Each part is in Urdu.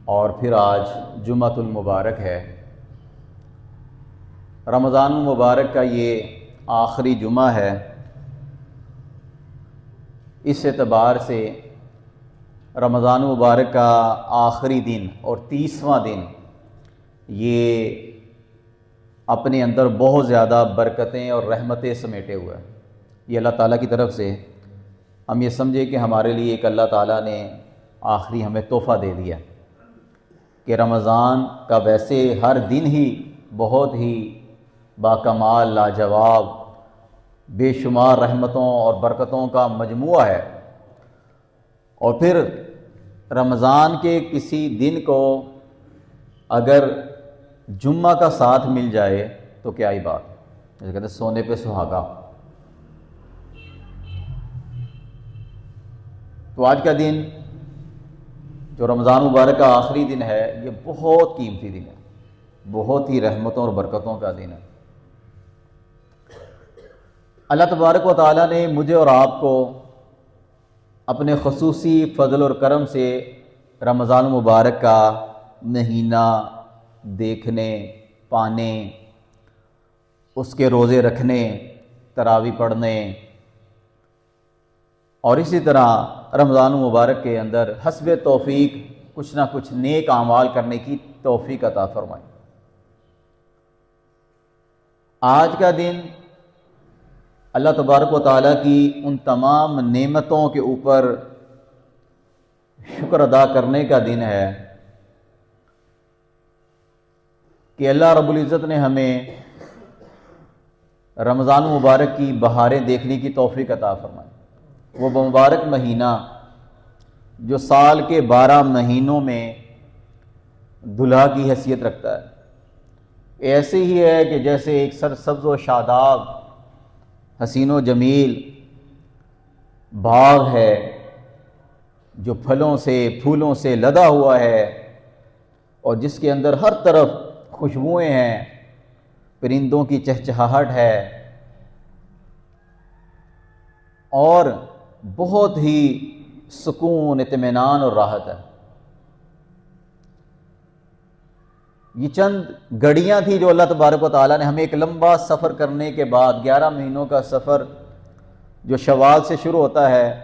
اور پھر آج جمعۃ المبارک ہے۔ رمضان المبارک کا یہ آخری جمعہ ہے۔ اس اعتبار سے رمضان المبارک کا آخری دن اور 30واں دن یہ اپنے اندر بہت زیادہ برکتیں اور رحمتیں سمیٹے ہوئے ہیں۔ یہ اللہ تعالیٰ کی طرف سے ہم یہ سمجھے کہ ہمارے لیے ایک اللہ تعالیٰ نے آخری ہمیں تحفہ دے دیا کہ رمضان کا ویسے ہر دن ہی بہت ہی باکمال، لاجواب، بے شمار رحمتوں اور برکتوں کا مجموعہ ہے، اور پھر رمضان کے کسی دن کو اگر جمعہ کا ساتھ مل جائے تو کیا ہی بات، جیسے کہتے ہیں سونے پہ سہاگا۔ تو آج کا دن جو رمضان مبارک کا آخری دن ہے یہ بہت قیمتی دن ہے، بہت ہی رحمتوں اور برکتوں کا دن ہے۔ اللہ تبارک و تعالیٰ نے مجھے اور آپ کو اپنے خصوصی فضل اور کرم سے رمضان مبارک کا مہینہ دیکھنے، پانے، اس کے روزے رکھنے، تراویح پڑھنے، اور اسی طرح رمضان مبارک کے اندر حسب توفیق کچھ نہ کچھ نیک اعمال کرنے کی توفیق عطا فرمائے۔ آج کا دن اللہ تبارک و تعالیٰ کی ان تمام نعمتوں کے اوپر شکر ادا کرنے کا دن ہے کہ اللہ رب العزت نے ہمیں رمضان مبارک کی بہاریں دیکھنے کی توفیق عطا فرمائی۔ وہ مبارک مہینہ جو سال کے 12 مہینوں میں دلہا کی حیثیت رکھتا ہے، ایسے ہی ہے کہ جیسے ایک سرسبز و شاداب، حسین و جمیل باغ ہے جو پھلوں سے، پھولوں سے لدا ہوا ہے، اور جس کے اندر ہر طرف خوشبوئیں ہیں، پرندوں کی چہچہاہٹ ہے، اور بہت ہی سکون، اطمینان اور راحت ہے۔ یہ چند گھڑیاں تھیں جو اللہ تبارک و تعالیٰ نے ہمیں ایک لمبا سفر کرنے کے بعد، 11 مہینوں کا سفر جو شوال سے شروع ہوتا ہے،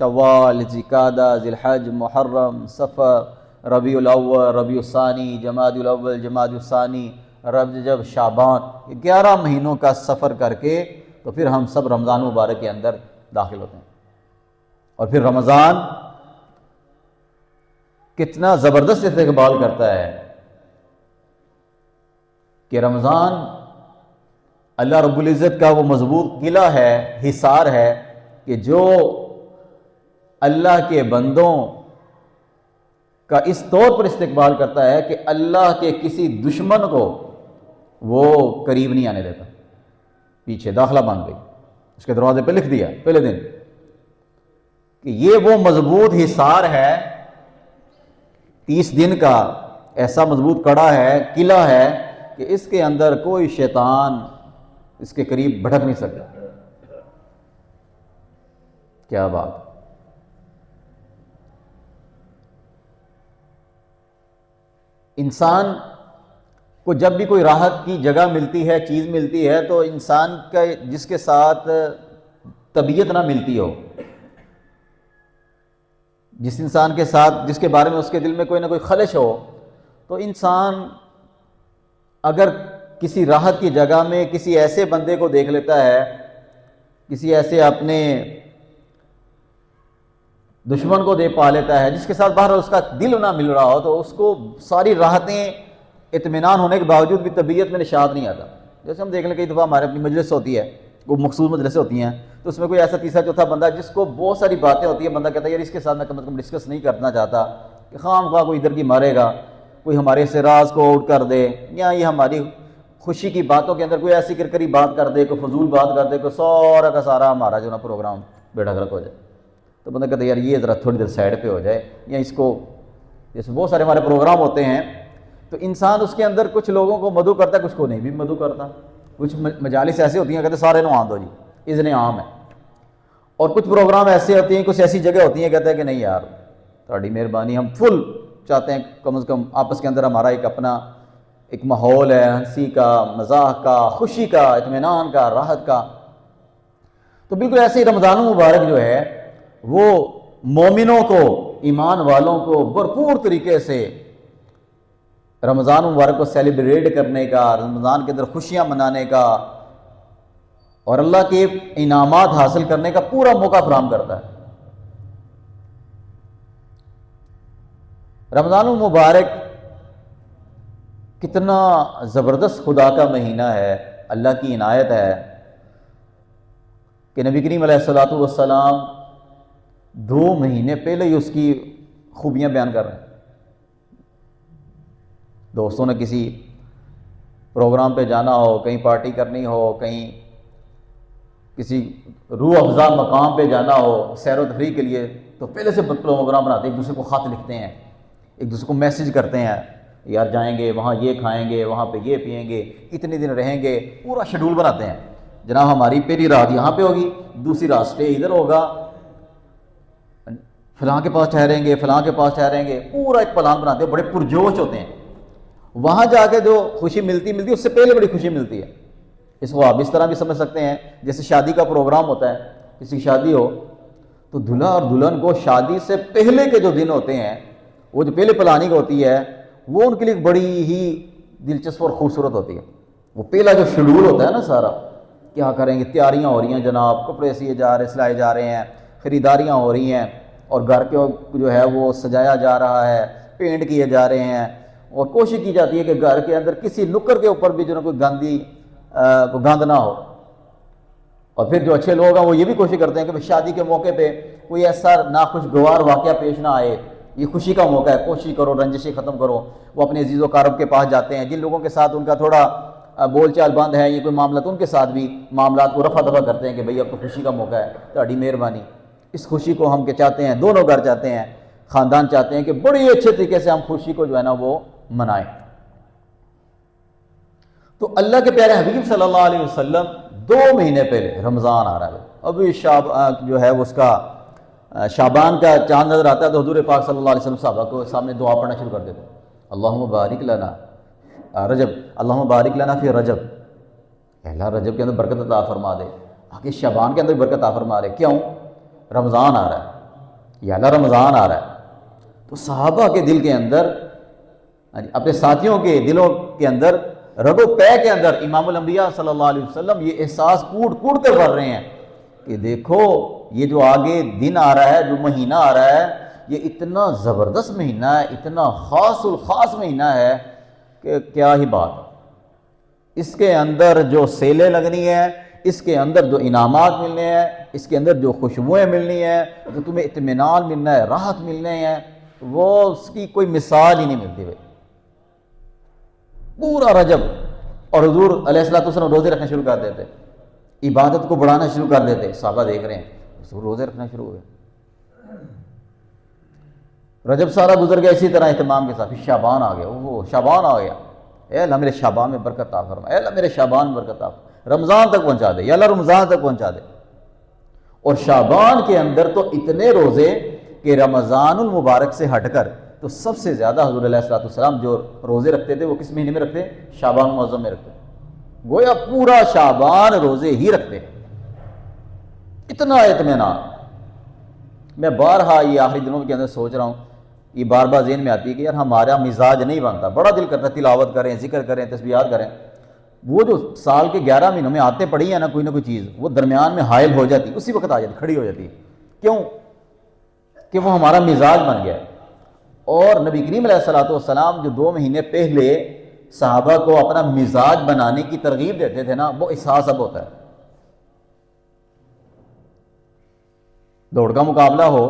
شوال، ذوالقعدہ، ذی الحج، محرم، صفر، ربیع الاول، ربیع الثانی، جمادی الاول، جمادی الثانی، رجب، شعبان، یہ 11 مہینوں کا سفر کر کے تو پھر ہم سب رمضان مبارک کے اندر داخل ہوتے ہیں۔ اور پھر رمضان کتنا زبردست استقبال کرتا ہے کہ رمضان اللہ رب العزت کا وہ مضبوط قلعہ ہے، حصار ہے، کہ جو اللہ کے بندوں کا اس طور پر استقبال کرتا ہے کہ اللہ کے کسی دشمن کو وہ قریب نہیں آنے دیتا۔ پیچھے داخلہ بند گئی، اس کے دروازے پہ لکھ دیا پہلے دن کہ یہ وہ مضبوط حصار ہے، 30 دن کا ایسا مضبوط کڑا ہے، قلعہ ہے کہ اس کے اندر کوئی شیطان اس کے قریب بھٹک نہیں سکتا۔ کیا بات! انسان کو جب بھی کوئی راحت کی جگہ ملتی ہے، چیز ملتی ہے، تو انسان کا جس کے ساتھ طبیعت نہ ملتی ہو، جس انسان کے ساتھ، جس کے بارے میں اس کے دل میں کوئی نہ کوئی خلش ہو، تو انسان اگر کسی راحت کی جگہ میں کسی ایسے بندے کو دیکھ لیتا ہے، کسی ایسے اپنے دشمن کو پا لیتا ہے جس کے ساتھ باہر اس کا دل نہ مل رہا ہو، تو اس کو ساری راحتیں اطمینان ہونے کے باوجود بھی طبیعت میں نشاط نہیں آتا۔ جیسے ہم دیکھ لیں کئی دفعہ ہمارے اپنی مجلس ہوتی ہے، وہ مخصوص مجلسیں ہوتی ہیں، تو اس میں کوئی ایسا تیسرا چوتھا بندہ جس کو بہت ساری باتیں ہوتی ہیں، بندہ کہتا ہے یار اس کے ساتھ میں کم از کم ڈسکس نہیں کرنا چاہتا، کہ خواہ مخواہ کوئی ادھر کی مارے گا، کوئی ہمارے سے راز کو آؤٹ کر دے، یا یہ ہماری خوشی کی باتوں کے اندر کوئی ایسی کرکری بات کر دے، کوئی فضول بات کر دے، کوئی سارا کا سارا ہمارا جو نا پروگرام بیڑا غرق ہو جائے۔ تو بندہ کہتا ہے یار یہ ذرا تھوڑی دیر سائڈ پہ ہو جائے، یا اس کو، جیسے بہت سارے ہمارے پروگرام ہوتے ہیں تو انسان اس کے اندر کچھ لوگوں کو مدعو کرتا ہے، کچھ کو نہیں بھی مدعو کرتا۔ کچھ مجالس ایسے ہوتی ہیں کہتے ہیں سارے نو آن دو جی، اذن عام ہے، اور کچھ پروگرام ایسے ہوتے ہیں، کچھ ایسی جگہ ہوتی ہیں کہتے ہیں کہ نہیں یار تہاڈی مہربانی، ہم فل چاہتے ہیں کم از کم آپس کے اندر ہمارا ایک اپنا ایک ماحول ہے ہنسی کا، مزاح کا، خوشی کا، اطمینان کا، راحت کا۔ تو بالکل ایسے ہی رمضان المبارک جو ہے وہ مومنوں کو، ایمان والوں کو بھرپور طریقے سے رمضان مبارک کو سیلیبریٹ کرنے کا، رمضان کے اندر خوشیاں منانے کا اور اللہ کے انعامات حاصل کرنے کا پورا موقع فراہم کرتا ہے۔ رمضان المبارک کتنا زبردست خدا کا مہینہ ہے، اللہ کی عنایت ہے کہ نبی کریم علیہ الصلوۃ والسلام 2 مہینے پہلے ہی اس کی خوبیاں بیان کر رہے ہیں۔ دوستوں نے کسی پروگرام پہ جانا ہو، کہیں پارٹی کرنی ہو، کہیں کسی روح افزا مقام پہ جانا ہو سیر و تفریح کے لیے، تو پہلے سے پروگرام بناتے ہیں، ایک دوسرے کو خط لکھتے ہیں، ایک دوسرے کو میسج کرتے ہیں، یار جائیں گے وہاں، یہ کھائیں گے وہاں پہ، یہ پئیں گے، اتنے دن رہیں گے، پورا شیڈول بناتے ہیں۔ جناب ہماری پہلی رات یہاں پہ ہوگی، دوسری رات سٹے ادھر ہوگا، فلاں کے پاس ٹھہریں گے، فلاں کے پاس ٹھہریں گے، پورا ایک پلان بناتے ہیں، بڑے پرجوش ہوتے ہیں۔ وہاں جا کے جو خوشی ملتی ہے اس سے پہلے بڑی خوشی ملتی ہے۔ اس کو آپ اس طرح بھی سمجھ سکتے ہیں، جیسے شادی کا پروگرام ہوتا ہے، کسی کی شادی ہو تو دلہا اور دلہن کو شادی سے پہلے کے جو دن ہوتے ہیں، وہ جو پہلے پلاننگ ہوتی ہے، وہ ان کے لیے بڑی ہی دلچسپ اور خوبصورت ہوتی ہے۔ وہ پہلا جو شیڈول ہوتا ہے نا سارا، کیا کریں گے، تیاریاں ہو رہی ہیں جناب، کپڑے سیے جا رہے، سلائے جا رہے ہیں، خریداریاں ہو رہی ہیں، اور گھر کے جو ہے وہ سجایا جا رہا ہے، پینٹ کیے جا رہے ہیں، اور کوشش کی جاتی ہے کہ گھر کے اندر کسی نکر کے اوپر بھی جو کوئی گند نہ ہو۔ اور پھر جو اچھے لوگ ہیں وہ یہ بھی کوشش کرتے ہیں کہ شادی کے موقع پہ کوئی ایسا ناخوشگوار واقعہ پیش نہ آئے، یہ خوشی کا موقع ہے، کوشش کرو رنجشیں ختم کرو۔ وہ اپنے عزیز و اقارب کے پاس جاتے ہیں، جن لوگوں کے ساتھ ان کا تھوڑا بول چال بند ہے، یہ کوئی معاملات، ان کے ساتھ بھی معاملات کو رفع دفع کرتے ہیں کہ بھئی اب تو خوشی کا موقع ہے، تہاڈی مہربانی۔ اس خوشی کو ہم چاہتے ہیں، دونوں گھر چاہتے ہیں، خاندان چاہتے ہیں کہ بڑی اچھے طریقے سے ہم خوشی کو جو ہے نا وہ منائیں۔ تو اللہ کے پیارے حبیب صلی اللہ علیہ وسلم 2 مہینے پہلے، رمضان آ رہا ہے، ابھی جو ہے اس کا شعبان کا چاند نظر آتا ہے تو حضور پاک صلی اللہ علیہ وسلم صحابہ کو سامنے دعا پڑھنا شروع کر دیتے ہیں، اللہم بارک لنا رجب، اللہم بارک لنا فی رجب، اے اللہ رجب کے اندر برکت عطا فرما دے، آگے شعبان کے اندر برکت عطا فرما دے۔ کیوں؟ رمضان آ رہا ہے، یا اللہ رمضان آ رہا ہے۔ تو صحابہ کے دل کے اندر، اپنے ساتھیوں کے دلوں کے اندر، رگ و پے کے اندر امام الانبیاء صلی اللہ علیہ وسلم یہ احساس کوٹ کوٹ کر پڑھ رہے ہیں کہ دیکھو یہ جو آگے دن آ رہا ہے، جو مہینہ آ رہا ہے، یہ اتنا زبردست مہینہ ہے، اتنا خاص الخاص مہینہ ہے کہ کیا ہی بات۔ اس کے اندر جو سیلیں لگنی ہیں، اس کے اندر جو انعامات ملنے ہیں، اس کے اندر جو خوشبوئیں ملنی ہیں، جو تمہیں اطمینان ملنا ہے، راحت ملنے ہیں، وہ اس کی کوئی مثال ہی نہیں ملتی بھائی۔ پورا رجب، اور حضور علیہ الصلوۃ والسلام روزے رکھنا شروع کر دیتے، عبادت کو بڑھانا شروع کر دیتے، صحابہ دیکھ رہے ہیں روزے رکھنا شروع ہو گئے۔ رجب سارا گزر گیا اسی طرح اہتمام کے ساتھ، پھر شعبان آ گیا، وہ شعبان آ گیا، اے اللہ میرے شعبان میں برکت عطا فرما، اے اللہ میرے شعبان میں برکت عطا فرما، رمضان تک پہنچا دے یا اللہ رمضان تک پہنچا دے۔ اور شعبان کے اندر تو اتنے روزے کہ رمضان المبارک سے ہٹ کر تو سب سے زیادہ حضور علیہ الصلوۃ والسلام جو روزے رکھتے تھے وہ کس مہینے میں رکھتے؟ شعبان معظم میں رکھتے، گویا پورا شعبان روزے ہی رکھتے، اتنا اطمینان۔ میں بارہا یہ آخری دنوں کے اندر سوچ رہا ہوں، یہ بار بار ذہن میں آتی ہے کہ یار ہمارا مزاج نہیں بنتا، بڑا دل کرتا ہے تلاوت کریں، ذکر کریں، تسبیحات کریں، وہ جو سال کے 11 مہینوں میں آتے پڑی ہے نا کوئی نہ کوئی چیز، وہ درمیان میں حائل ہو جاتی، اسی وقت آ جاتی، کھڑی ہو جاتی ہے۔ کیوں؟ کہ وہ ہمارا مزاج بن گیا ہے۔ اور نبی کریم علیہ الصلوۃ والسلام جو 2 مہینے پہلے صحابہ کو اپنا مزاج بنانے کی ترغیب دیتے تھے نا، وہ احساس اب ہوتا ہے۔ دوڑ کا مقابلہ ہو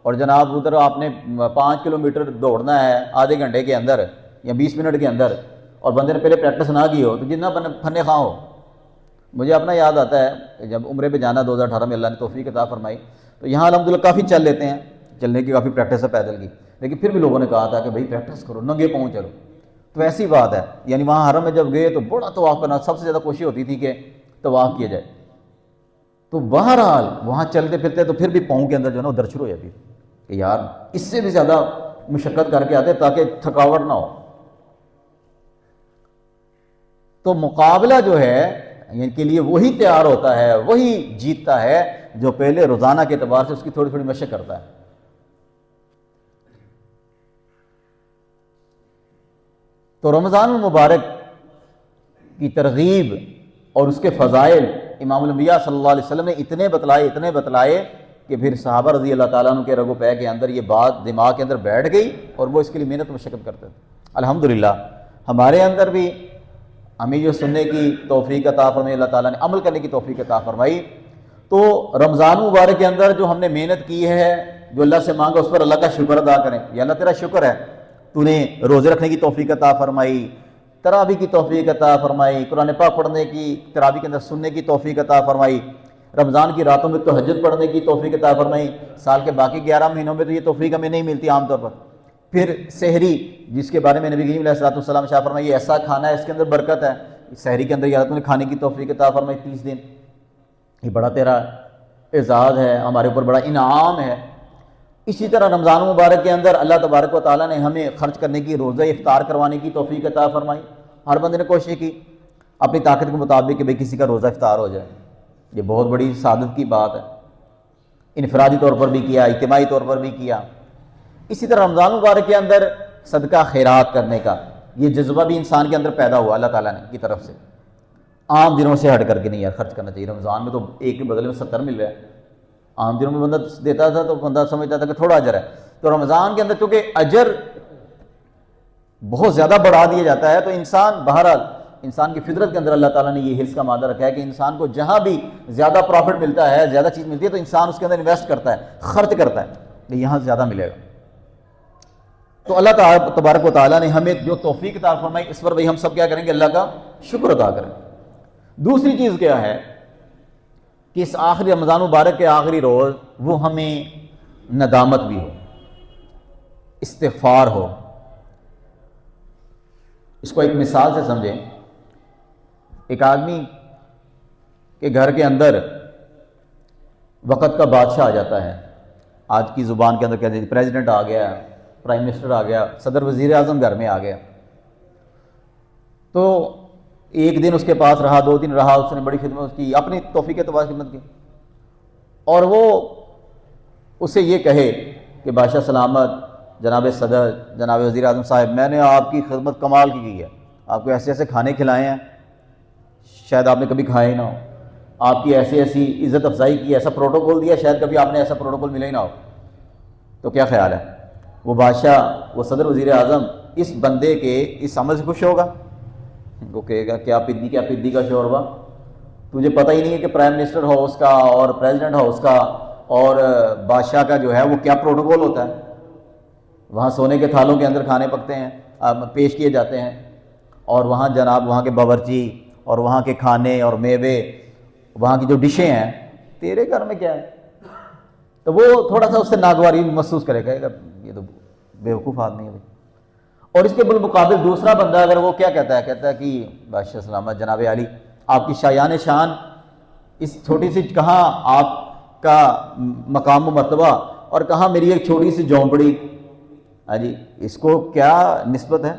اور جناب ادھر آپ نے 5 کلومیٹر دوڑنا ہے آدھے گھنٹے کے اندر یا 20 منٹ کے اندر، اور بندے نے پہلے پریکٹس نہ کی ہو تو جتنا پھنے خواہ ہو۔ مجھے اپنا یاد آتا ہے کہ جب عمرے پہ جانا 2018 میں اللہ نے توفیق عطا فرمائی، تو یہاں الحمدللہ کافی چل لیتے ہیں، چلنے کی کافی پریکٹس ہے پیدل کی، لیکن پھر بھی لوگوں نے کہا تھا کہ بھائی پریکٹس کرو، ننگے پاؤں چلو۔ تو ایسی بات ہے، یعنی وہاں حرم میں جب گئے تو بڑا طواف کرنا، سب سے زیادہ کوشش ہوتی تھی کہ طواف کیا جائے۔ تو بہرحال وہاں چلتے پھرتے تو پھر بھی پاؤں کے اندر جو ہے نا وہ درد شروع ہو جاتی تھی کہ یار اس سے بھی زیادہ مشقت کر کے آتے تاکہ تھکاوٹ نہ ہو. تو مقابلہ جو ہے ان کے لیے وہی تیار ہوتا ہے، وہی جیتتا ہے جو پہلے روزانہ کے اعتبار سے اس کی تھوڑی تھوڑی مشق کرتا ہے. تو رمضان المبارک کی ترغیب اور اس کے فضائل امام الانبیاء صلی اللہ علیہ وسلم نے اتنے بتلائے کہ پھر صحابہ رضی اللہ تعالیٰ عنہ کے رگ و پے کے اندر یہ بات دماغ کے اندر بیٹھ گئی اور وہ اس کے لیے محنت مشقت کرتے تھے. الحمدللہ ہمارے اندر بھی ہمیں جو سننے کی توفیق عطا فرمائی اللہ تعالیٰ نے، عمل کرنے کی توفیق عطا فرمائی. تو رمضان مبارک کے اندر جو ہم نے محنت کی ہے، جو اللہ سے مانگا، اس پر اللہ کا شکر ادا کریں. یا اللہ تیرا شکر ہے، تو نے روزے رکھنے کی توفیق عطا فرمائی، تراویح کی توفیق عطا فرمائی، قرآن پاک پڑھنے کی، تراویح کے اندر سننے کی توفیق عطا فرمائی، رمضان کی راتوں میں تہجد پڑھنے کی توفیق عطا فرمائی. سال کے باقی 11 مہینوں میں تو یہ توفیق ہمیں نہیں ملتی عام طور پر. پھر سحری، جس کے بارے میں نبی کریم علیہ الصلوۃ والسلام شاہ فرمائی یہ ایسا کھانا ہے اس کے اندر برکت ہے. سحری کے اندر یا تم نے کھانے کی توفیق عطا فرمائی 30 دن. یہ بڑا تیرا اعزاز ہے، ہمارے اوپر بڑا انعام ہے. اسی طرح رمضان مبارک کے اندر اللہ تبارک و تعالیٰ نے ہمیں خرچ کرنے کی، روزہ افطار کروانے کی توفیق عطا فرمائی. ہر بندے نے کوشش کی اپنی طاقت کے مطابق کہ بھئی کسی کا روزہ افطار ہو جائے. یہ بہت بڑی سعادت کی بات ہے. انفرادی طور پر بھی کیا، اجتماعی طور پر بھی کیا. اسی طرح رمضان مبارک کے اندر صدقہ خیرات کرنے کا یہ جذبہ بھی انسان کے اندر پیدا ہوا اللہ تعالیٰ نے کی طرف سے. عام دنوں سے ہٹ کر کے نہیں یار خرچ کرنا چاہیے. رمضان میں تو ایک کے بدلے میں 70 مل رہا ہے. عام دنوں میں بندہ دیتا تھا تو بندہ سمجھتا تھا کہ تھوڑا اجر ہے. تو رمضان کے اندر چونکہ اجر بہت زیادہ بڑھا دیا جاتا ہے، تو انسان بہرحال انسان کی فطرت کے اندر اللہ تعالیٰ نے یہ حرص کا مادہ رکھا ہے کہ انسان کو جہاں بھی زیادہ پروفٹ ملتا ہے، زیادہ چیز ملتی ہے، تو انسان اس کے اندر انویسٹ کرتا ہے، خرچ کرتا ہے کہ یہاں زیادہ ملے گا. تو اللہ تعالیٰ تبارک و تعالیٰ نے ہمیں جو توفیق عطا فرمائی اس پر بھئی ہم سب کیا کریں گے؟ اللہ کا شکر ادا کریں. دوسری چیز کیا ہے کہ اس آخری رمضان مبارک کے آخری روز وہ ہمیں ندامت بھی ہو، استغفار ہو. اس کو ایک مثال سے سمجھیں. ایک آدمی کے گھر کے اندر وقت کا بادشاہ آ جاتا ہے. آج کی زبان کے اندر کہتے ہیں پریزیڈنٹ آ گیا، پرائم منسٹر آ گیا، صدر وزیر اعظم گھر میں آ گیا. تو ایک دن اس کے پاس رہا، 2 دن رہا، اس نے بڑی خدمت کی، اپنی توفیق اعتبار سے خدمت کی. اور وہ اسے یہ کہے کہ بادشاہ سلامت، جناب صدر، جناب وزیر اعظم صاحب، میں نے آپ کی خدمت کمال کی ہے. آپ کو ایسے ایسے کھانے کھلائے ہیں شاید آپ نے کبھی کھائے ہی نہ ہو. آپ کی ایسی ایسی عزت افزائی کی، ایسا پروٹوکول دیا شاید کبھی آپ نے ایسا پروٹوکول ملا ہی نہ ہو. تو کیا خیال ہے؟ وہ بادشاہ، وہ صدر وزیر اعظم اس بندے کے اس عمل سے خوش ہوگا؟ وہ کہے گا کیا پدی کا شوربہ، تجھے پتہ ہی نہیں ہے کہ پرائم منسٹر ہاؤس کا اور پریزیڈنٹ ہاؤس کا اور بادشاہ کا جو ہے وہ کیا پروٹوکول ہوتا ہے. وہاں سونے کے تھالوں کے اندر کھانے پکتے ہیں، پیش کیے جاتے ہیں، اور وہاں جناب وہاں کے باورچی اور وہاں کے کھانے اور میوے، وہاں کی جو ڈشیں ہیں، تیرے گھر میں کیا ہے؟ تو وہ تھوڑا سا اس سے ناگواری محسوس کرے گا، یہ تو بیوقوف آدمی ہے. اور اس کے بالمقابل دوسرا بندہ اگر وہ کیا کہتا ہے کہ بادشاہ سلامت جناب عالی، آپ کی شایان شان اس چھوٹی سی، کہاں آپ کا مقام و مرتبہ اور کہاں میری ایک چھوٹی سی جھونپڑی، ہاں جی، اس کو کیا نسبت ہے؟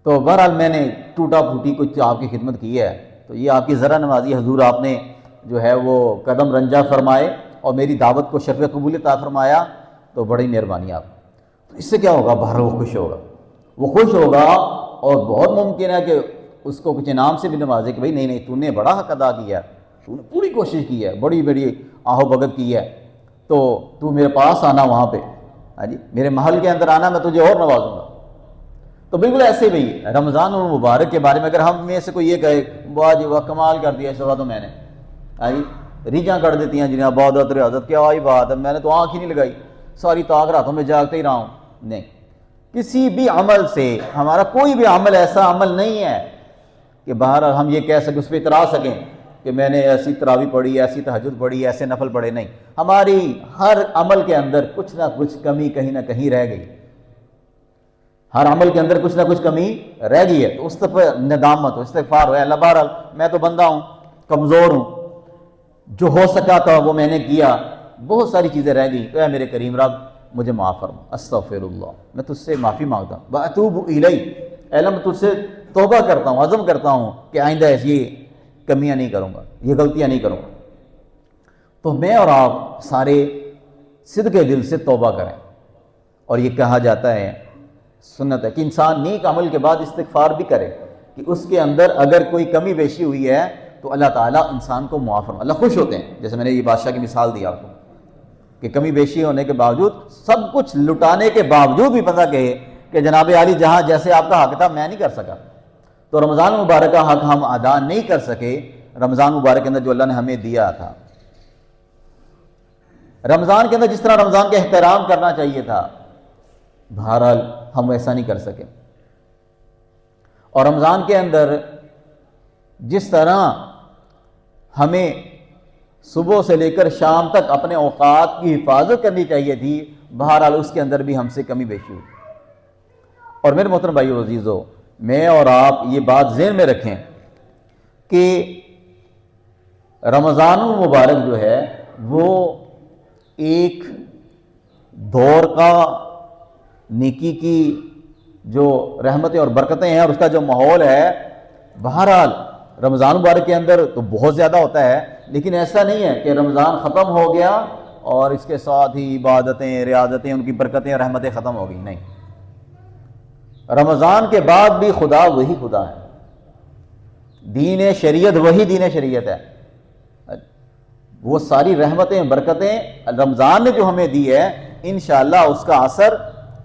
تو بہرحال میں نے ٹوٹا پھوٹی کچھ آپ کی خدمت کی ہے، تو یہ آپ کی ذرا نوازی حضور آپ نے جو ہے وہ قدم رنجا فرمائے اور میری دعوت کو شرف قبول عطا فرمایا، تو بڑی مہربانی آپ. تو اس سے کیا ہوگا؟ بہرحال وہ خوش ہوگا، وہ خوش ہوگا، اور بہت ممکن ہے کہ اس کو کچھ انعام سے بھی نوازے کہ بھائی نہیں تو نے بڑا حق ادا کیا، تو نے پوری کوشش کی ہے، بڑی بڑی آہو بھگت کی ہے، تو میرے پاس آنا وہاں پہ، ہاں جی، میرے محل کے اندر آنا، میں تجھے اور نوازوں گا. تو بالکل ایسے بھی رمضان المبارک کے بارے میں اگر ہم میں سے کوئی یہ کہے واہ جی واہ کمال کر دیا اس دفعہ تو میں نے، ہاں جی، ریجاں کر دیتی ہیں جنہیں عبادت ریاضت، کیا ہی بات ہے، میں نے تو آنکھ ہی نہیں لگائی، ساری طاق راتوں میں جاگتے ہی رہا ہوں. نہیں، کسی بھی عمل سے ہمارا کوئی بھی عمل ایسا عمل نہیں ہے کہ بہرحال ہم یہ کہہ سکیں، اس پہ اترا سکیں کہ میں نے ایسی تراویح پڑھی، ایسی تہجد پڑھی، ایسے نفل پڑھے. نہیں، ہماری ہر عمل کے اندر کچھ نہ کچھ کمی کہیں نہ کہیں رہ گئی، ہر عمل کے اندر کچھ نہ کچھ کمی رہ گئی ہے. تو اس طرح ندامت ہو، استغفار ہو، اللہ بہرحال میں تو بندہ ہوں، کمزور ہوں، جو ہو سکا تھا وہ میں نے کیا، بہت ساری چیزیں رہ گئی، اے میرے کریم رب مجھے معاف فرما، استغفر اللہ، میں تجھ سے معافی مانگتا ہوں، واتوب الیہ، اے اللہ میں تجھ سے توبہ کرتا ہوں، عزم کرتا ہوں کہ آئندہ ایسی کمیاں نہیں کروں گا، یہ غلطیاں نہیں کروں گا۔ تو میں اور آپ سارے صدق دل سے توبہ کریں، اور یہ کہا جاتا ہے، سنت ہے کہ انسان نیک عمل کے بعد استغفار بھی کرے، کہ اس کے اندر اگر کوئی کمی بیشی ہوئی ہے تو اللہ تعالیٰ انسان کو معاف فرما، اللہ خوش ہوتے ہیں۔ جیسے میں نے یہ بادشاہ کی مثال دی آپ کو کہ کمی بیشی ہونے کے باوجود، سب کچھ لٹانے کے باوجود بھی بندہ کہے کہ جناب عالی جہاں جیسے آپ کا حق تھا میں نہیں کر سکا، تو رمضان مبارک کا حق ہم ادا نہیں کر سکے، رمضان مبارک کے اندر جو اللہ نے ہمیں دیا تھا، رمضان کے اندر جس طرح رمضان کا احترام کرنا چاہیے تھا، بہرحال ہم ویسا نہیں کر سکے۔ اور رمضان کے اندر جس طرح ہمیں صبح سے لے کر شام تک اپنے اوقات کی حفاظت کرنی چاہیے تھی، بہرحال اس کے اندر بھی ہم سے کمی بیشی ہوئی۔ اور میرے محترم بھائیو عزیزو، میں اور آپ یہ بات ذہن میں رکھیں کہ رمضان المبارک جو ہے وہ ایک دور کا نیکی کی جو رحمتیں اور برکتیں ہیں اور اس کا جو ماحول ہے، بہرحال رمضان مبارک کے اندر تو بہت زیادہ ہوتا ہے، لیکن ایسا نہیں ہے کہ رمضان ختم ہو گیا اور اس کے ساتھ ہی عبادتیں، ریاضتیں، ان کی برکتیں اور رحمتیں ختم ہو گئی، نہیں۔ رمضان کے بعد بھی خدا وہی خدا ہے، دین شریعت وہی دین شریعت ہے، وہ ساری رحمتیں برکتیں رمضان نے جو ہمیں دی ہے، انشاءاللہ اس کا اثر،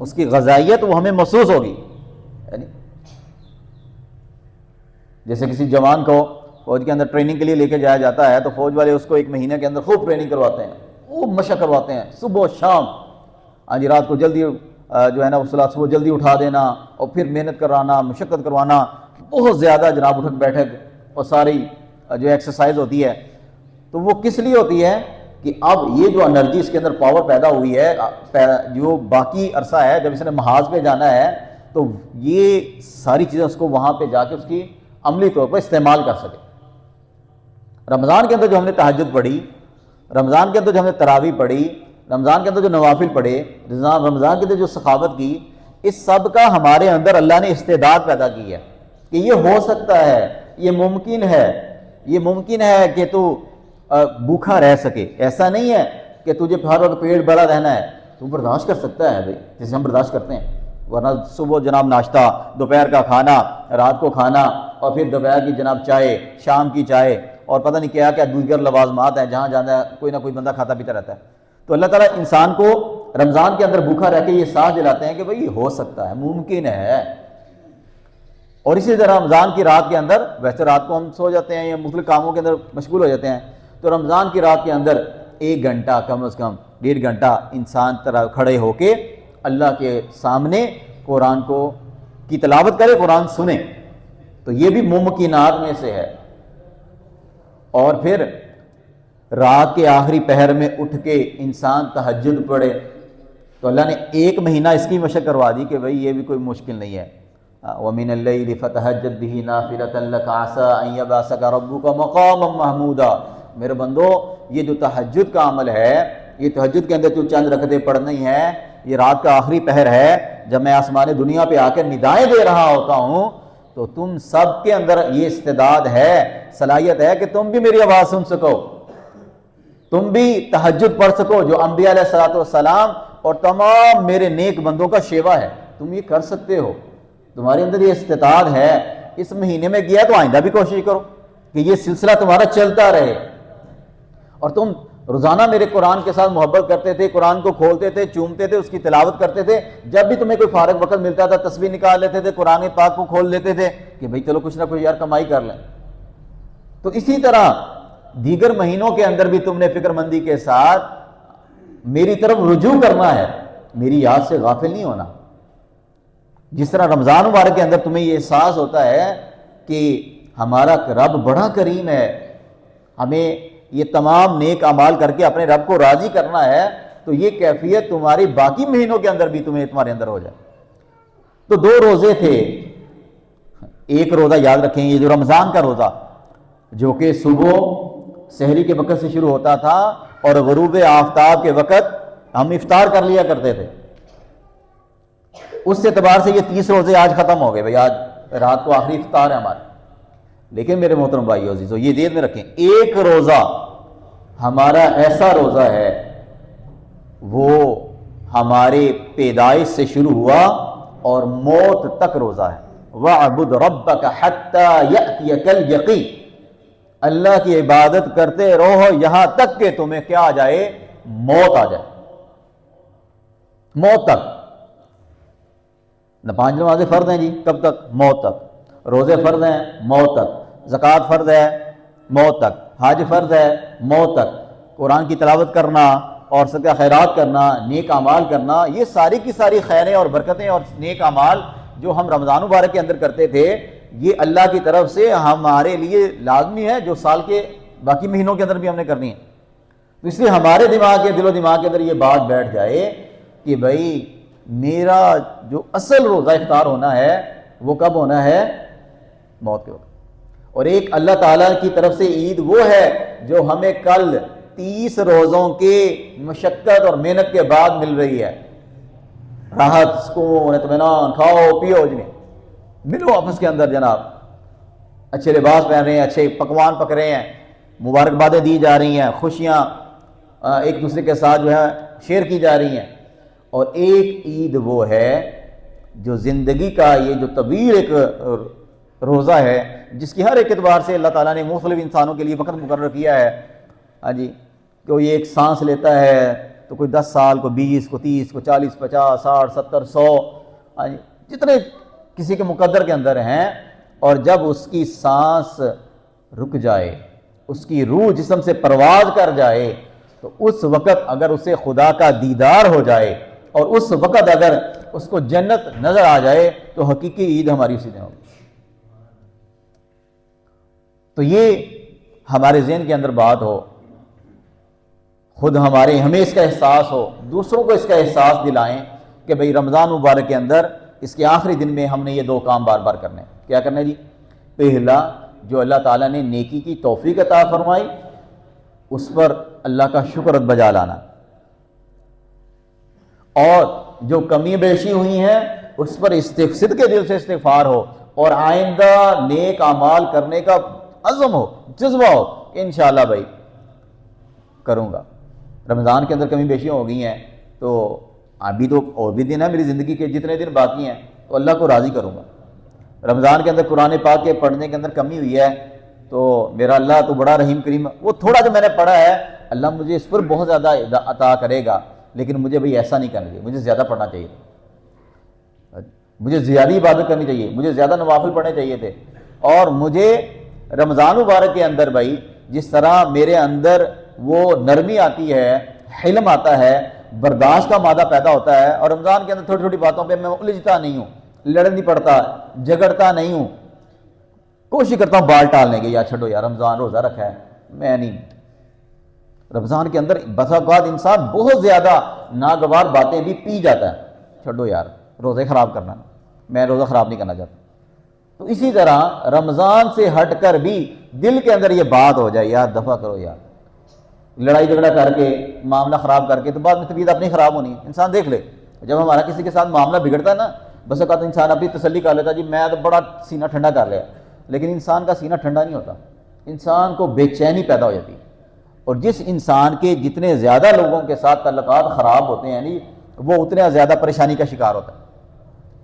اس کی غذائیت وہ ہمیں محسوس ہوگی۔ یعنی جیسے کسی جوان کو فوج کے اندر ٹریننگ کے لیے لے کے جایا جاتا ہے تو فوج والے اس کو ایک مہینے کے اندر خوب ٹریننگ کرواتے ہیں، خوب مشق کرواتے ہیں، صبح و شام، آج رات کو جلدی جو ہے نا صبح جلدی اٹھا دینا اور پھر محنت کرانا، مشقت کروانا، بہت زیادہ جناب اٹھک بیٹھک اور ساری جو ایکسرسائز ہوتی ہے، تو وہ کس لیے ہوتی ہے کہ اب یہ جو انرجی اس کے اندر پاور پیدا ہوئی ہے، جو باقی عرصہ ہے جب اس نے محاذ پہ جانا ہے تو یہ ساری چیزیں اس کو وہاں پہ جا کے اس کی عملی طور پر استعمال کر سکے۔ رمضان کے اندر جو ہم نے تہجد پڑھی، رمضان کے اندر جو ہم نے تراویح پڑھی، رمضان کے اندر جو نوافل پڑھے، رمضان کے اندر جو سخاوت کی، اس سب کا ہمارے اندر اللہ نے استعداد پیدا کی ہے کہ یہ ہو سکتا ہے، یہ ممکن ہے، یہ ممکن ہے کہ تو بھوکا رہ سکے۔ ایسا نہیں ہے کہ تجھے ہر وقت پیٹ بھرا رہنا ہے، تو برداشت کر سکتا ہے بھائی، جیسے ہم برداشت کرتے ہیں، ورنہ صبح جناب ناشتہ، دوپہر کا کھانا، رات کو کھانا، اور پھر دوپہر کی جناب چائے، شام کی چائے، اور پتہ نہیں کیا کیا دیگر لوازمات ہیں، جہاں جانا ہے کوئی نہ کوئی بندہ کھاتا پیتا رہتا ہے۔ تو اللہ تعالیٰ انسان کو رمضان کے اندر بھوکا رہ کے یہ ساتھ دلاتے ہیں کہ بھائی یہ ہو سکتا ہے، ممکن ہے۔ اور اسی طرح رمضان کی رات کے اندر، ویسے رات کو ہم سو جاتے ہیں یا مختلف کاموں کے اندر مشغول ہو جاتے ہیں، تو رمضان کی رات کے اندر 1 گھنٹہ، کم از کم 1.5 گھنٹہ انسان کھڑے ہو کے اللہ کے سامنے قرآن کی تلاوت کرے، قرآن سنے، تو یہ بھی ممکنات میں سے ہے۔ اور پھر رات کے آخری پہر میں اٹھ کے انسان تہجد پڑھے، تو اللہ نے 1 مہینہ اس کی مشق کروا دی کہ بھئی یہ بھی کوئی مشکل نہیں ہے۔ وَمِنَ اللَّيْلِ فَتَهَجَّدْ بِهِ نَافِلَةً لَكَ عَسَىٰ أَن يَبْعَثَكَ رَبُّكَ مَقَامًا مَحْمُودًا۔ میرے بندو، یہ جو تہجد کا عمل ہے، یہ تہجد کے اندر جو چند رکعتیں پڑھنی ہے، یہ رات کا آخری پہر ہے، جب میں آسمان دنیا پہ آ کر ندائیں دے رہا ہوتا ہوں، تو تم سب کے اندر یہ استعداد ہے، صلاحیت ہے کہ تم بھی میری آواز سن سکو، تم بھی تہجد پڑھ سکو، جو انبیاء علیہ السلام اور تمام میرے نیک بندوں کا شیوا ہے، تم یہ کر سکتے ہو، تمہارے اندر یہ استعداد ہے۔ اس مہینے میں گیا تو آئندہ بھی کوشش کرو کہ یہ سلسلہ تمہارا چلتا رہے، اور تم روزانہ میرے قرآن کے ساتھ محبت کرتے تھے، قرآن کو کھولتے تھے، چومتے تھے، اس کی تلاوت کرتے تھے، جب بھی تمہیں کوئی فارغ وقت ملتا تھا تسبیح نکال لیتے تھے، قرآن پاک کو کھول لیتے تھے کہ بھئی چلو کچھ نہ کچھ یار کمائی کر لیں۔ تو اسی طرح دیگر مہینوں کے اندر بھی تم نے فکر مندی کے ساتھ میری طرف رجوع کرنا ہے، میری یاد سے غافل نہیں ہونا۔ جس طرح رمضان مبارک کے اندر تمہیں یہ احساس ہوتا ہے کہ ہمارا رب بڑا کریم ہے، ہمیں یہ تمام نیک اعمال کر کے اپنے رب کو راضی کرنا ہے، تو یہ کیفیت تمہاری باقی مہینوں کے اندر بھی تمہارے اندر ہو جائے۔ تو 2 روزے تھے، ایک روزہ یاد رکھیں، یہ جو رمضان کا روزہ جو کہ صبح سحری کے وقت سے شروع ہوتا تھا اور غروب آفتاب کے وقت ہم افطار کر لیا کرتے تھے، اس اعتبار سے یہ 30 روزے آج ختم ہو گئے بھائی، آج رات کو آخری افطار ہے ہمارا۔ لیکن میرے محترم بھائیو عزیزو، یہ ذہن میں رکھیں، ایک روزہ ہمارا ایسا روزہ ہے وہ ہمارے پیدائش سے شروع ہوا اور موت تک روزہ ہے۔ وَاعْبُدْ رَبَّكَ حَتَّى يَأْتِيَكَ الْيَقِينُ، اللہ کی عبادت کرتے رہو یہاں تک کہ تمہیں کیا آ جائے؟ موت آ جائے، موت تک۔ نہ 5 نمازیں فرض ہیں جی، کب تک؟ موت تک۔ روزے فرض ہیں، موت تک۔ زکوٰۃ فرض ہے، موت تک۔ حج فرض ہے، موت تک۔ قرآن کی تلاوت کرنا اور صدقہ خیرات کرنا، نیک اعمال کرنا، یہ ساری کی ساری خیریں اور برکتیں اور نیک اعمال جو ہم رمضان مبارک کے اندر کرتے تھے، یہ اللہ کی طرف سے ہمارے لیے لازمی ہے، جو سال کے باقی مہینوں کے اندر بھی ہم نے کرنی ہے۔ تو اس لیے ہمارے دماغ کے دل و دماغ کے اندر یہ بات بیٹھ جائے کہ بھائی میرا جو اصل روزہ افطار ہونا ہے وہ کب ہونا ہے؟ موت کے وقت۔ اور ایک اللہ تعالیٰ کی طرف سے عید وہ ہے جو ہمیں کل 30 روزوں کے مشقت اور محنت کے بعد مل رہی ہے۔ راحت، سکون، اطمینان، کھاؤ پیو جی، ملو آپس کے اندر جناب، اچھے لباس پہن رہے ہیں، اچھے پکوان پک رہے ہیں، مبارکبادیں دی جا رہی ہیں، خوشیاں ایک دوسرے کے ساتھ جو ہے شیئر کی جا رہی ہیں۔ اور ایک عید وہ ہے جو زندگی کا یہ جو طویل ایک روزہ ہے، جس کی ہر ایک اعتبار سے اللہ تعالیٰ نے مختلف انسانوں کے لیے وقت مقرر کیا ہے۔ ہاں جی، کوئی ایک سانس لیتا ہے تو کوئی 10 سال، کو 20، کو 30، کو 40، 50، 60، 70، 100، ہاں جی، جتنے کسی کے مقدر کے اندر ہیں۔ اور جب اس کی سانس رک جائے، اس کی روح جسم سے پرواز کر جائے، تو اس وقت اگر اسے خدا کا دیدار ہو جائے اور اس وقت اگر اس کو جنت نظر آ جائے تو حقیقی عید ہماری اسی دن ہوگی۔ تو یہ ہمارے ذہن کے اندر بات ہو، خود ہمیں اس کا احساس ہو، دوسروں کو اس کا احساس دلائیں کہ بھئی رمضان مبارک کے اندر اس کے آخری دن میں ہم نے یہ 2 کام بار بار کرنے ہیں۔ کیا کرنا ہے جی؟ پہلا، جو اللہ تعالیٰ نے نیکی کی توفیق عطا فرمائی اس پر اللہ کا شکر بجا لانا، اور جو کمی بیشی ہوئی ہیں اس پر صدق دل سے استغفار ہو، اور آئندہ نیک اعمال کرنے کا عزم ہو، جذبہ ہو کہ انشاءاللہ بھائی کروں گا۔ رمضان کے اندر کمی بیشیاں ہو گئی ہیں تو ابھی تو اور بھی دن ہے میری زندگی کے، جتنے دن باقی ہیں تو اللہ کو راضی کروں گا۔ رمضان کے اندر قرآن پاک کے پڑھنے کے اندر کمی ہوئی ہے تو میرا اللہ تو بڑا رحیم کریم، وہ تھوڑا جو میں نے پڑھا ہے اللہ مجھے اس پر بہت زیادہ عطا کرے گا، لیکن مجھے بھئی ایسا نہیں کرنا چاہیے، مجھے زیادہ پڑھنا چاہیے، مجھے زیادہ عبادت کرنی چاہیے، مجھے زیادہ نوافل پڑھنے چاہیے تھے۔ اور مجھے رمضان مبارک کے اندر بھائی جس طرح میرے اندر وہ نرمی آتی ہے، حلم آتا ہے، برداشت کا مادہ پیدا ہوتا ہے، اور رمضان کے اندر چھوٹی چھوٹی باتوں پہ میں الجھتا نہیں ہوں، لڑ نہیں پڑتا، جھگڑتا نہیں ہوں، کوشش کرتا ہوں بال ٹالنے کی، یا چھڈو یار رمضان روزہ رکھا ہے، میں نہیں۔ رمضان کے اندر بسا اوقات انسان بہت زیادہ ناگوار باتیں بھی پی جاتا ہے، چھڈو یار روزے خراب کرنا، میں روزہ خراب نہیں کرنا چاہتا۔ تو اسی طرح رمضان سے ہٹ کر بھی دل کے اندر یہ بات ہو جائے، یار دفع کرو یار، لڑائی جھگڑا کر کے معاملہ خراب کر کے تو بعد میں طبیعت اپنی خراب ہونی ہے۔ انسان دیکھ لے جب ہمارا کسی کے ساتھ معاملہ بگڑتا ہے نا، بس اوقات انسان اپنی تسلی کر لیتا جی میں تو بڑا سینہ ٹھنڈا کر لیا، لیکن انسان کا سینہ ٹھنڈا نہیں ہوتا، انسان کو بے چینی پیدا ہو جاتی ہے۔ اور جس انسان کے جتنے زیادہ لوگوں کے ساتھ تعلقات خراب ہوتے ہیں وہ اتنا زیادہ پریشانی کا شکار ہوتا ہے۔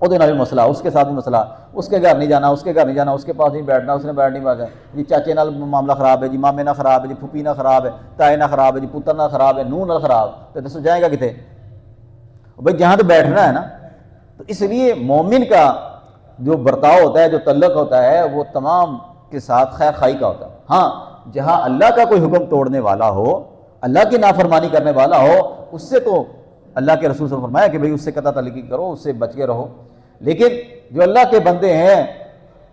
وہ بھی مسئلہ، اس کے ساتھ بھی مسئلہ، اس کے گھر نہیں جانا، اس کے گھر نہیں جانا، اس کے پاس نہیں بیٹھنا، اس نے بیٹھ نہیں بیٹھنا جی، چاچے نال معاملہ خراب ہے جی، مامے نہ خراب ہے جی، پھوپھی نہ خراب ہے، تائے نہ خراب ہے جی، پتر نہ خراب ہے، نو نہ خراب، تو دسو جائے گا کتے؟ بھائی جہاں تو بیٹھنا ہے نا۔ تو اس لیے مومن کا جو برتاؤ ہوتا ہے، جو تعلق ہوتا ہے، وہ تمام کے ساتھ خیر خائی کا ہوتا ہے۔ ہاں جہاں اللہ کا کوئی حکم توڑنے والا ہو، اللہ کی نافرمانی کرنے والا ہو، اس سے تو اللہ کے رسول سے فرمایا کہ بھئی اس سے قطع تعلقی کرو، اس سے بچ کے رہو۔ لیکن جو اللہ کے بندے ہیں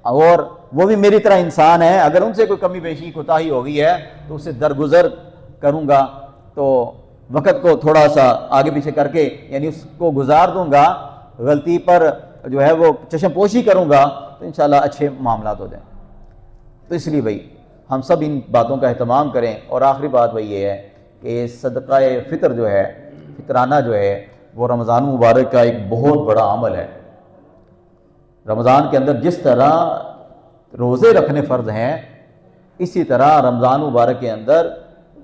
اور وہ بھی میری طرح انسان ہیں، اگر ان سے کوئی کمی بیشی کوتاہی ہو گئی ہے تو اسے درگزر کروں گا، تو وقت کو تھوڑا سا آگے پیچھے کر کے یعنی اس کو گزار دوں گا، غلطی پر جو ہے وہ چشم پوشی کروں گا، تو انشاءاللہ اچھے معاملات ہو جائیں۔ تو اس لیے بھائی ہم سب ان باتوں کا اہتمام کریں۔ اور آخری بات بھائی یہ ہے کہ صدقہ فطر جو ہے فطرانہ جو ہے وہ رمضان مبارک کا ایک بہت بڑا عمل ہے۔ رمضان کے اندر جس طرح روزے رکھنے فرض ہیں، اسی طرح رمضان مبارک کے اندر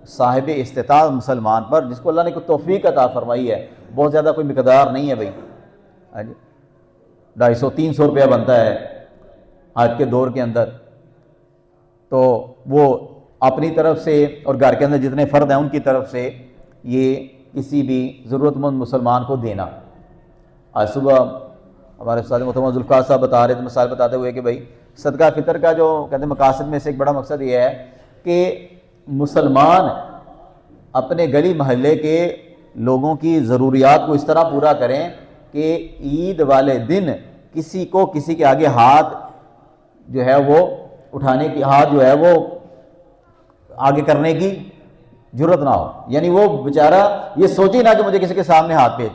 صاحب استطاعت مسلمان پر، جس کو اللہ نے کوئی توفیق عطا فرمائی ہے، بہت زیادہ کوئی مقدار نہیں ہے بھائی، 250-300 روپیہ بنتا ہے آج کے دور کے اندر، تو وہ اپنی طرف سے اور گھر کے اندر جتنے فرد ہیں ان کی طرف سے یہ کسی بھی ضرورت مند مسلمان کو دینا۔ آج صبح ہمارے استاد محترم ذوالفقار صاحب بتا رہے تھے، مثال بتاتے ہوئے کہ بھائی صدقہ فطر کا جو کہتے ہیں مقاصد میں سے ایک بڑا مقصد یہ ہے کہ مسلمان اپنے گلی محلے کے لوگوں کی ضروریات کو اس طرح پورا کریں کہ عید والے دن کسی کو کسی کے آگے ہاتھ جو ہے وہ اٹھانے کی، ہاتھ جو ہے وہ آگے کرنے کی ضرورت نہ ہو، یعنی وہ بیچارہ یہ سوچے نہ کہ مجھے کسی کے سامنے ہاتھ پہ